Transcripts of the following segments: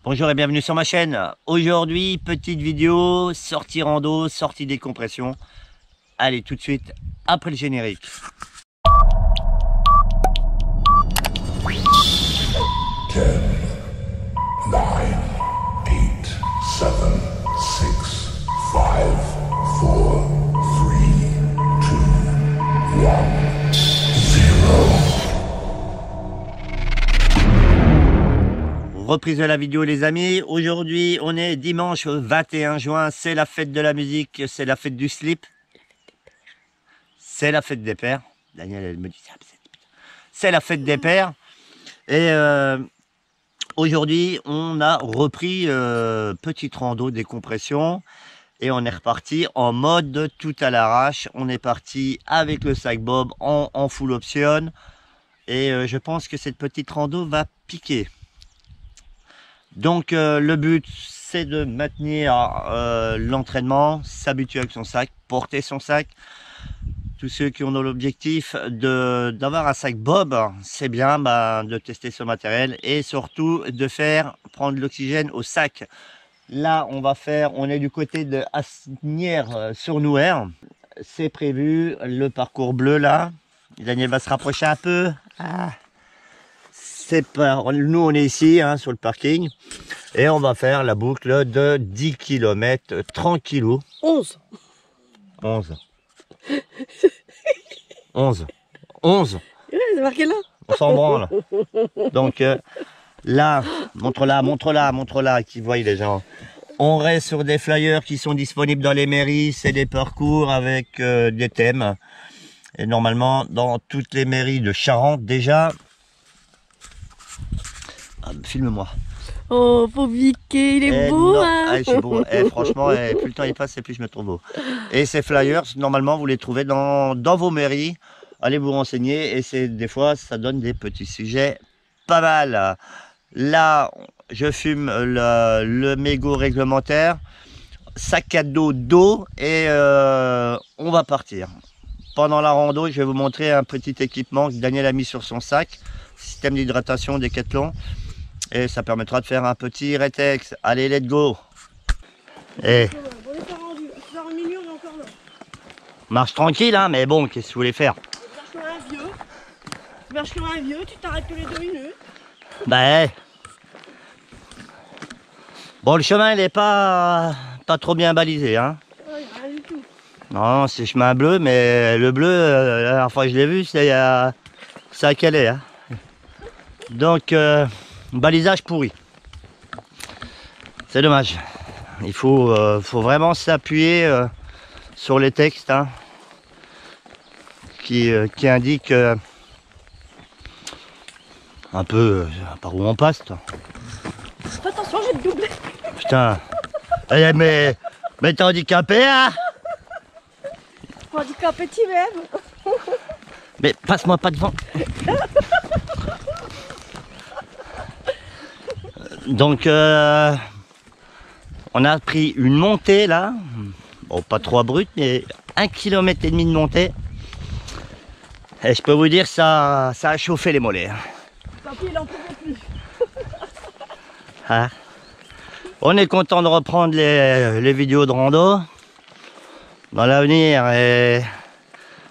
Bonjour et bienvenue sur ma chaîne. Aujourd'hui, petite vidéo, sortie rando, sortie décompression. Allez, tout de suite, après le générique. Ten, 9, 8, 7, 6, 5, 4, 3, 2, 1, 0. Reprise de la vidéo les amis. Aujourd'hui, on est dimanche 21 juin. C'est la fête de la musique, c'est la fête du slip. C'est la fête des pères. Daniel, elle me dit ça. C'est la fête des pères. Et aujourd'hui, on a repris petite rando décompression. Et on est reparti en mode tout à l'arrache. On est parti avec le sac Bob en full option. Et je pense que cette petite rando va piquer. Donc le but c'est de maintenir l'entraînement, s'habituer avec son sac, porter son sac. Tous ceux qui ont l'objectif d'avoir un sac Bob, c'est bien de tester ce matériel et surtout de faire prendre l'oxygène au sac. Là on est du côté de Asnières-sur-Nouer. C'est prévu, le parcours bleu là. Daniel va se rapprocher un peu. Nous on est ici sur le parking et on va faire la boucle de 10 km tranquillou. 11. 11. Ouais, c'est marqué là. On s'en branle. Donc là, montre-la, qui voient les gens. On reste sur des flyers qui sont disponibles dans les mairies. C'est des parcours avec des thèmes. Et normalement, dans toutes les mairies de Charente déjà. Filme-moi. Oh, faut piquer, il est beau, non, hein. je suis beau. Franchement, plus le temps il passe, et plus je me trouve beau. Et ces flyers, normalement, vous les trouvez dans vos mairies. Allez vous renseigner. Et des fois, ça donne des petits sujets pas mal. Là, je fume le mégot réglementaire. Sac à dos d'eau. Et on va partir. Pendant la rando, je vais vous montrer un petit équipement que Daniel a mis sur son sac. Système d'hydratation Decathlon. Et ça permettra de faire un petit rétex. Allez, let's go. Et marche tranquille, mais bon, qu'est-ce que vous voulez faire? Tu marches comme un vieux, tu t'arrêtes tous les 2 minutes. Bon, le chemin, il n'est pas trop bien balisé, Ouais, rien du tout. Non, c'est chemin bleu, mais le bleu, la dernière fois que je l'ai vu, c'est à Calais, Donc, balisage pourri. C'est dommage. Il faut vraiment s'appuyer sur les textes qui indiquent un peu par où on passe. Fais attention, je vais te doubler. Putain. Mais t'es handicapé, Handicapé, petit même. Mais passe-moi pas devant. Donc on a pris une montée là, bon pas trop brute mais 1,5 km de montée. Et je peux vous dire ça a chauffé les mollets. Papy, il en pouvait plus. On est content de reprendre les vidéos de rando. Dans l'avenir et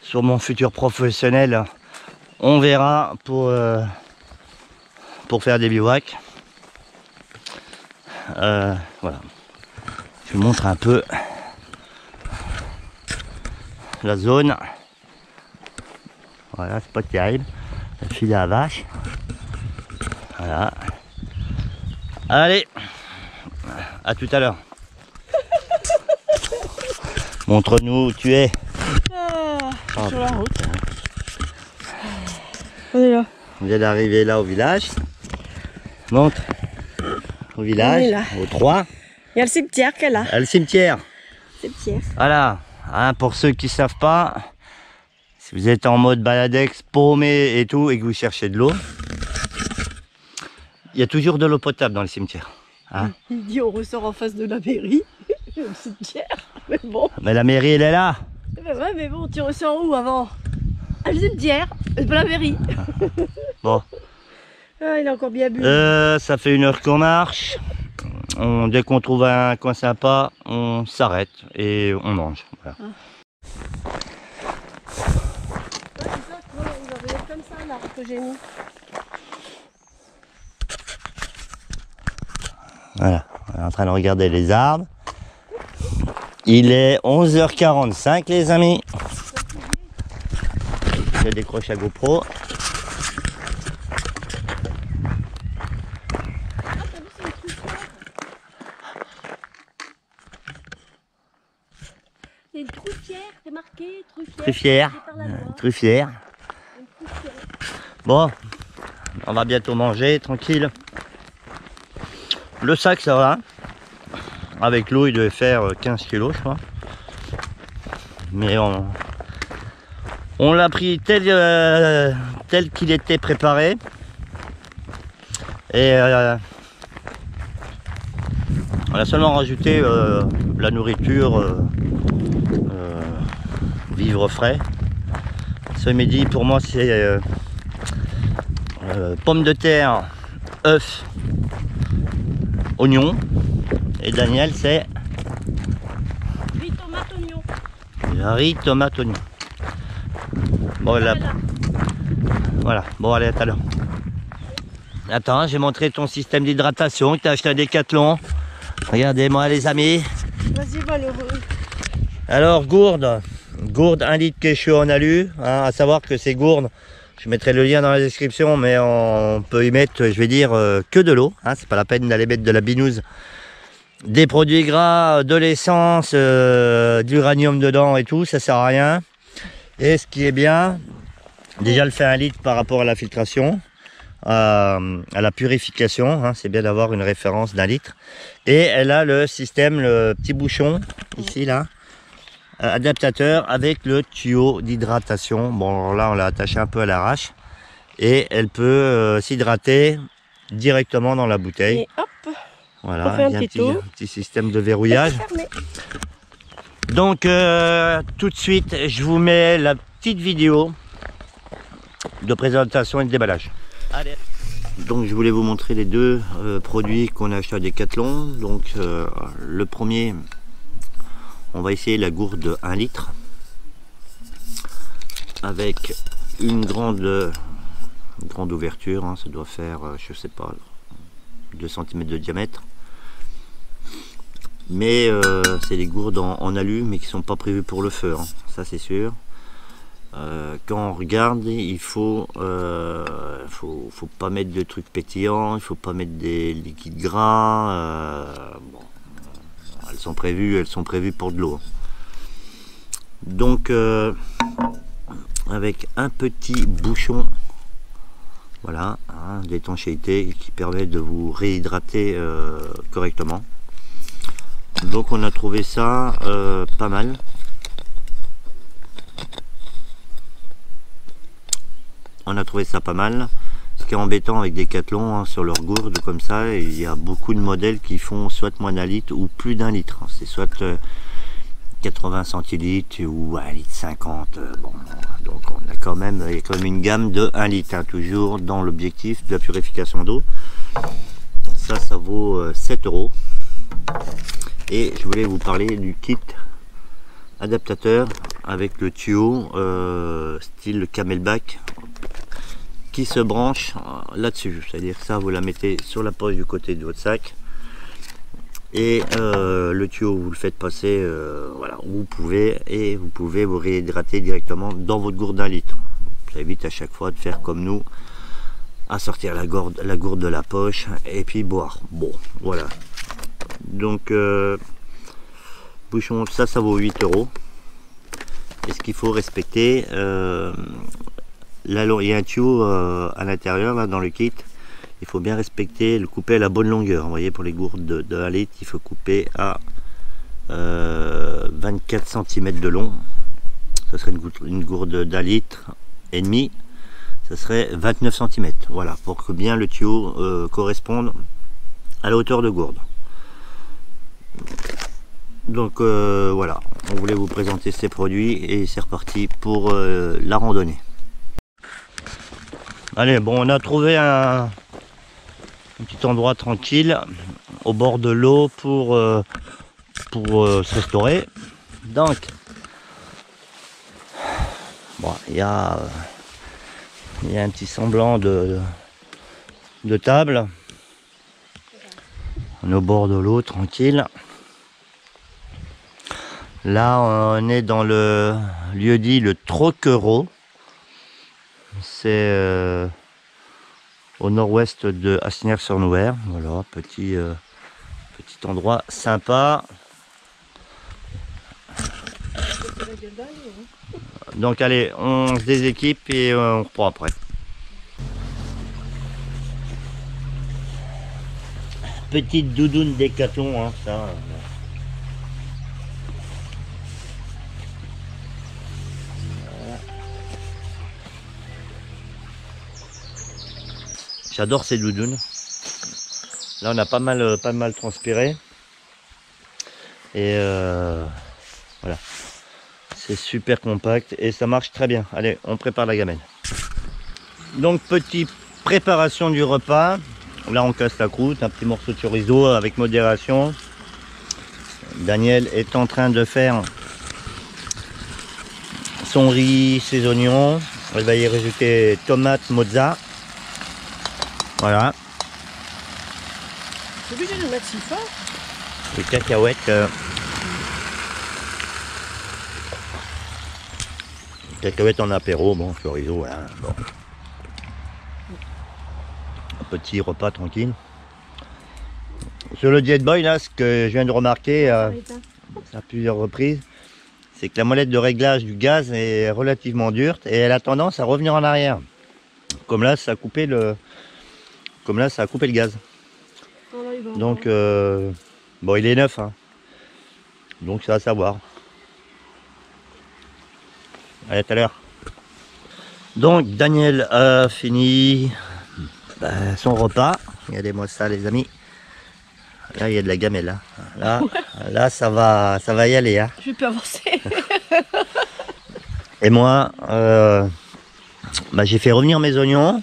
sur mon futur professionnel, on verra pour faire des bivouacs. Voilà, je vous montre un peu la zone. Voilà, c'est pas terrible. Le filet à vache. Voilà. Allez, à tout à l'heure. Montre-nous où tu es. Sur la route. On est là. On vient d'arriver là au village. Montre. Au village, au 3. Il y a le cimetière qu'elle a. Le cimetière. Cimetière. Voilà. Pour ceux qui ne savent pas, si vous êtes en mode baladex, paumé et tout, et que vous cherchez de l'eau, il y a toujours de l'eau potable dans le cimetière. Il dit on ressort en face de la mairie, le cimetière, mais bon. Mais la mairie, elle est là. Ouais, mais bon, tu ressors où avant? Le cimetière, c'est pas la mairie. Bon. Ah, il a encore bien bu. Ça fait 1 heure qu'on marche. Dès qu'on trouve un coin sympa, on s'arrête et on mange. Voilà. Ouais, c'est ça, voilà, il va venir comme ça, l'arbre que j'ai mis. Voilà, on est en train de regarder les arbres. Il est 11h45 les amis. Je décroche la GoPro. C'est une truffière, c'est marqué Truffière. Truffière. Bon, on va bientôt manger, tranquille. Le sac ça va. Avec l'eau il devait faire 15 kg je crois. Mais on l'a pris tel qu'il était préparé. Et on a seulement rajouté la nourriture, vivre frais. Ce midi pour moi c'est pommes de terre, œufs, oignons. Et Daniel c'est riz, tomate, oignon. riz, tomate, oignon. Bon là, voilà, bon allez à tout à l'heure. Attends, j'ai montré ton système d'hydratation que tu as acheté à Decathlon. Regardez-moi les amis. Vas-y, malheureux. Alors gourde 1 litre Kécheux en alu, hein, à savoir que ces gourdes, je mettrai le lien dans la description, mais on peut y mettre, je vais dire, que de l'eau, hein, c'est pas la peine d'aller mettre de la binouse, des produits gras, de l'essence, d'uranium dedans et tout, ça sert à rien. Et ce qui est bien, déjà elle fait 1 litre par rapport à la filtration, à la purification, hein, c'est bien d'avoir une référence d'1 litre. Et elle a le système, le petit bouchon, ici là, adaptateur avec le tuyau d'hydratation. Bon alors là on l'a attaché un peu à l'arrache et elle peut s'hydrater directement dans la bouteille. Et hop, voilà, on fait un il y a petit petit système de verrouillage. Donc tout de suite je vous mets la petite vidéo de présentation et de déballage. Allez. Donc je voulais vous montrer les deux produits qu'on a achetés à Decathlon. Donc le premier, on va essayer la gourde de 1 litre avec une grande ouverture, hein, ça doit faire je sais pas 2 cm de diamètre, mais c'est des gourdes en alu mais qui sont pas prévues pour le feu, hein, ça c'est sûr. Quand on regarde, il faut pas mettre de trucs pétillants, il faut pas mettre des liquides gras. Bon, elles sont prévues pour de l'eau. Donc avec un petit bouchon, voilà, hein, d'étanchéité qui permet de vous réhydrater correctement. Donc on a trouvé ça pas mal. On a trouvé ça pas mal. Ce qui est embêtant avec Decathlon, hein, sur leurs gourdes comme ça, il y a beaucoup de modèles qui font soit moins d'1 litre ou plus d'1 litre. C'est soit 80 centilitres ou 1 litre 50. Bon, donc il y a quand même une gamme de 1 litre, hein, toujours dans l'objectif de la purification d'eau. Ça vaut 7 €. Et je voulais vous parler du kit adaptateur avec le tuyau style camelback qui se branche là-dessus, c'est-à-dire que ça vous la mettez sur la poche du côté de votre sac et le tuyau vous le faites passer voilà, où vous pouvez, et vous pouvez vous réhydrater directement dans votre gourde d'1 litre. Ça évite à chaque fois de faire comme nous, à sortir la gourde de la poche et puis boire. Bon voilà, donc bouchon, ça vaut 8 €. Et ce qu'il faut respecter, il y a un tuyau à l'intérieur là dans le kit. Il faut bien respecter, le couper à la bonne longueur. Vous voyez, pour les gourdes de 1 litre, il faut couper à 24 cm de long. Ça serait une gourde d'1 litre et demi. Ça serait 29 cm. Voilà, pour que bien le tuyau corresponde à la hauteur de gourde. Donc voilà, on voulait vous présenter ces produits et c'est reparti pour la randonnée. Allez, bon, on a trouvé un Un petit endroit tranquille au bord de l'eau pour se restaurer. Donc, bon, il y a un petit semblant de table. On est au bord de l'eau, tranquille. Là, on est dans le lieu dit le Troquereau. C'est au nord-ouest de Asnières-sur-Nouer. Voilà, petit endroit sympa. Donc allez, on se déséquipe et on reprend après. Petite doudoune Décathlon, hein, ça. J'adore ces doudounes. Là, on a pas mal transpiré. Et voilà. C'est super compact et ça marche très bien. Allez, on prépare la gamelle. Donc, petite préparation du repas. Là, on casse la croûte, un petit morceau de chorizo avec modération. Daniel est en train de faire son riz, ses oignons. Elle va y rajouter tomate, mozza. Voilà. C'est obligé de le mettre si fort. Les cacahuètes. Cacahuètes en apéro, bon, chorizo, voilà. Bon. Un petit repas tranquille. Sur le Jet Boy, là, ce que je viens de remarquer à plusieurs reprises, c'est que la molette de réglage du gaz est relativement dure et elle a tendance à revenir en arrière. Comme là, ça a coupé le gaz. Donc, bon, il est neuf, hein. Donc ça va savoir. Allez, à tout à l'heure. Donc, Daniel a fini son repas. Regardez-moi ça, les amis. Là, il y a de la gamelle. Hein. Là, ça va y aller. Hein. Je peux avancer. Et moi, j'ai fait revenir mes oignons.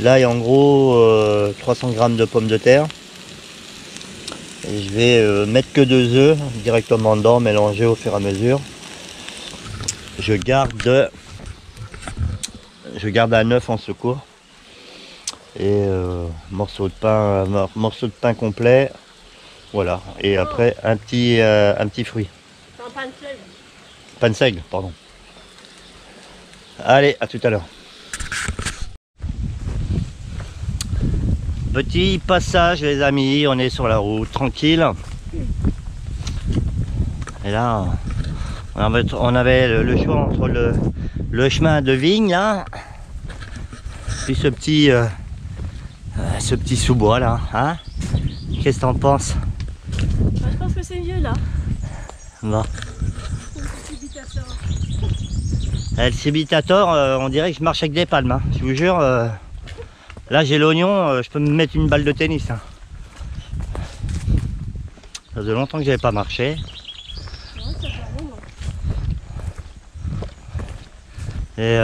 Là, il y a en gros 300 grammes de pommes de terre. Et je vais mettre que 2 œufs directement dedans, mélanger au fur et à mesure. Je garde un œuf en secours. Et morceau de pain complet. Voilà. Et après, un petit fruit. C'est un pain de seigle. Pain de seigle, pardon. Allez, à tout à l'heure. Petit passage, les amis, on est sur la route, tranquille. Et là, on avait le choix entre le chemin de vigne, là, puis ce petit sous-bois, là. Hein? Qu'est-ce que t'en penses? Je pense que c'est mieux, là. Bon. Le Cibitator, on dirait que je marche avec des palmes, hein. Je vous jure. Là j'ai l'oignon, je peux me mettre une balle de tennis. Hein. Ça faisait longtemps que j'avais pas marché. Et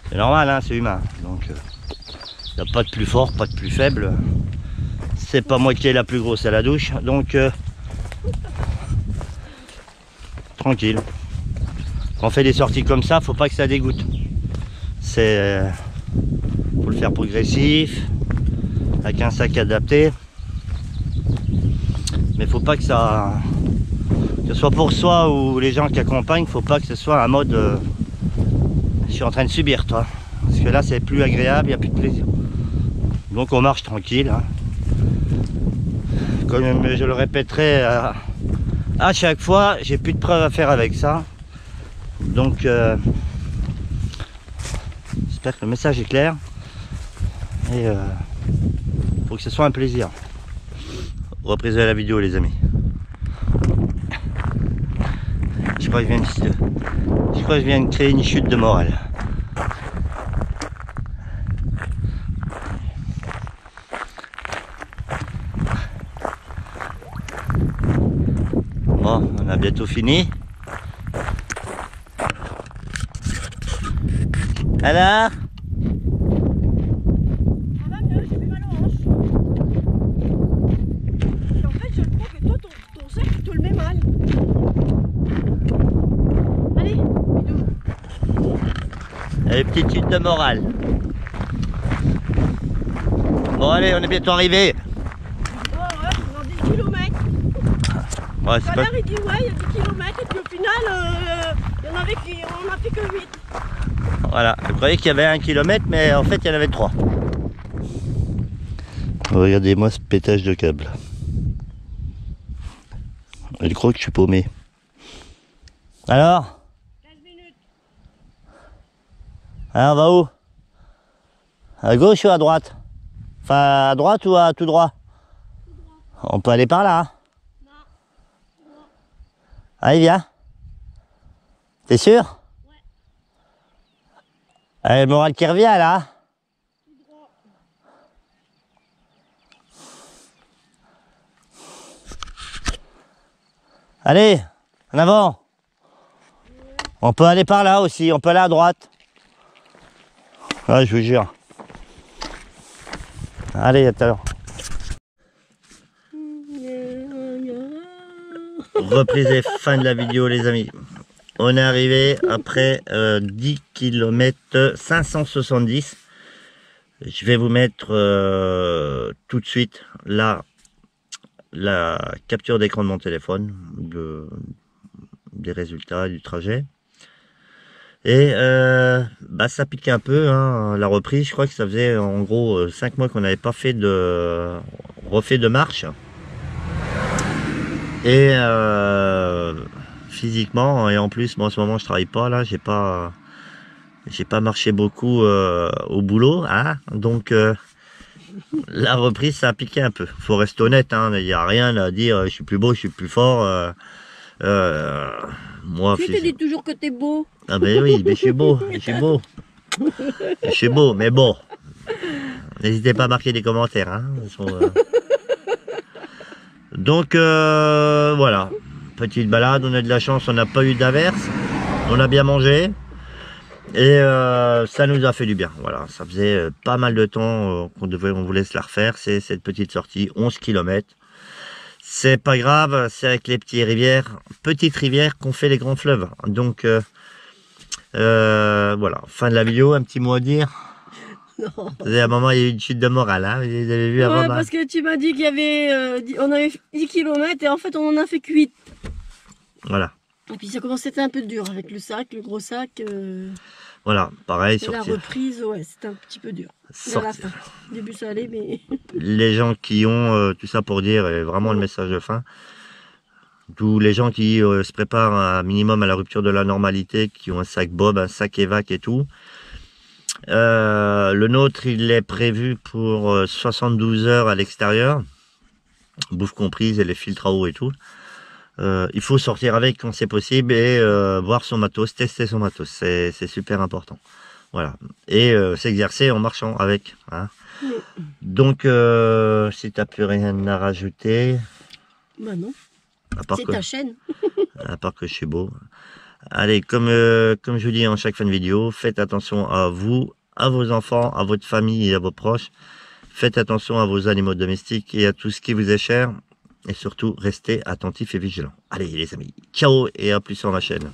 c'est normal, hein, c'est humain. Donc il n'y a pas de plus fort, pas de plus faible. C'est pas moi qui ai la plus grosse à la douche. Donc tranquille. Quand on fait des sorties comme ça, faut pas que ça dégoûte. C'est faut le faire progressif, avec un sac adapté, mais faut pas que ce soit pour soi ou les gens qui accompagnent, faut pas que ce soit un mode je suis en train de subir, toi, parce que là c'est plus agréable, il n'y a plus de plaisir. Donc on marche tranquille, hein. Comme je le répéterai à chaque fois, j'ai plus de preuves à faire avec ça, donc j'espère que le message est clair. Et faut que ce soit un plaisir. Reprise de la vidéo, les amis. Je crois que je viens de créer une chute de morale. Bon, on a bientôt fini. Alors? Allez, petite chute de morale. Bon allez, on est bientôt arrivé. Oh ouais, dans 10 km. Ouais, Tout à l'heure, il dit ouais, il y a 10 km et puis au final, on a fait que 8. Voilà, je croyais qu'il y avait 1 km, mais en fait il y en avait 3. Regardez-moi ce pétage de câble. Je crois que je suis paumé. Alors? 15 minutes. Alors on va où? À gauche ou à droite? Enfin à droite ou à tout droit? On peut aller par là, hein? Non. Allez viens. T'es sûr? Ouais. Allez, le moral qui revient là. Tout droit. Allez, en avant. On peut aller par là aussi, on peut aller à droite. Ouais, je vous jure. Allez, à tout à l'heure. Reprise et fin de la vidéo les amis. On est arrivé après 10 km 570. Je vais vous mettre tout de suite là la capture d'écran de mon téléphone des résultats du trajet. Et bah ça pique un peu hein, la reprise. Je crois que ça faisait en gros 5 mois qu'on n'avait pas fait refait de marche. Et physiquement, et en plus moi en ce moment je travaille pas là, j'ai pas marché beaucoup au boulot, hein, donc la reprise ça a piqué un peu. Faut rester honnête, hein, il n'y a rien à dire, je suis plus beau, je suis plus fort. Moi, Tu te dis toujours que t'es beau. ah ben oui, mais je suis beau, je suis beau. Je suis beau, mais bon. N'hésitez pas à marquer des commentaires, hein. Donc voilà, petite balade, on a de la chance, on n'a pas eu d'averse, on a bien mangé et ça nous a fait du bien. Voilà, ça faisait pas mal de temps on voulait se la refaire, c'est cette petite sortie, 11 km. C'est pas grave, c'est avec les petites rivières qu'on fait les grands fleuves. Donc voilà, fin de la vidéo, un petit mot à dire. Non. À un moment il y a eu une chute de morale, hein, vous avez vu avant. Ouais, parce que tu m'as dit qu'il y avait, on avait 10 km et en fait on en a fait que 8. Voilà. Et puis ça commençait à être un peu dur avec le sac, le gros sac. Voilà, pareil, Et sortir. la reprise, ouais, c'était un petit peu dur. Vers la fin. Au début ça allait, mais... Les gens qui ont tout ça pour dire, et vraiment le message de fin, tous les gens qui se préparent un minimum à la rupture de la normalité, qui ont un sac Bob, un sac Evac et tout, le nôtre il est prévu pour 72 heures à l'extérieur, bouffe comprise et les filtres à eau et tout. Il faut sortir avec quand c'est possible et voir son matos, tester son matos, c'est super important. Voilà, et s'exercer en marchant avec, hein. Oui. Donc si tu n'as plus rien à rajouter, Bah non, à part c'est que, ta chaîne. à part que je suis beau. Allez, comme je vous dis en chaque fin de vidéo, faites attention à vous, à vos enfants, à votre famille et à vos proches. Faites attention à vos animaux domestiques et à tout ce qui vous est cher. Et surtout, restez attentifs et vigilants. Allez les amis, ciao et à plus sur ma chaîne.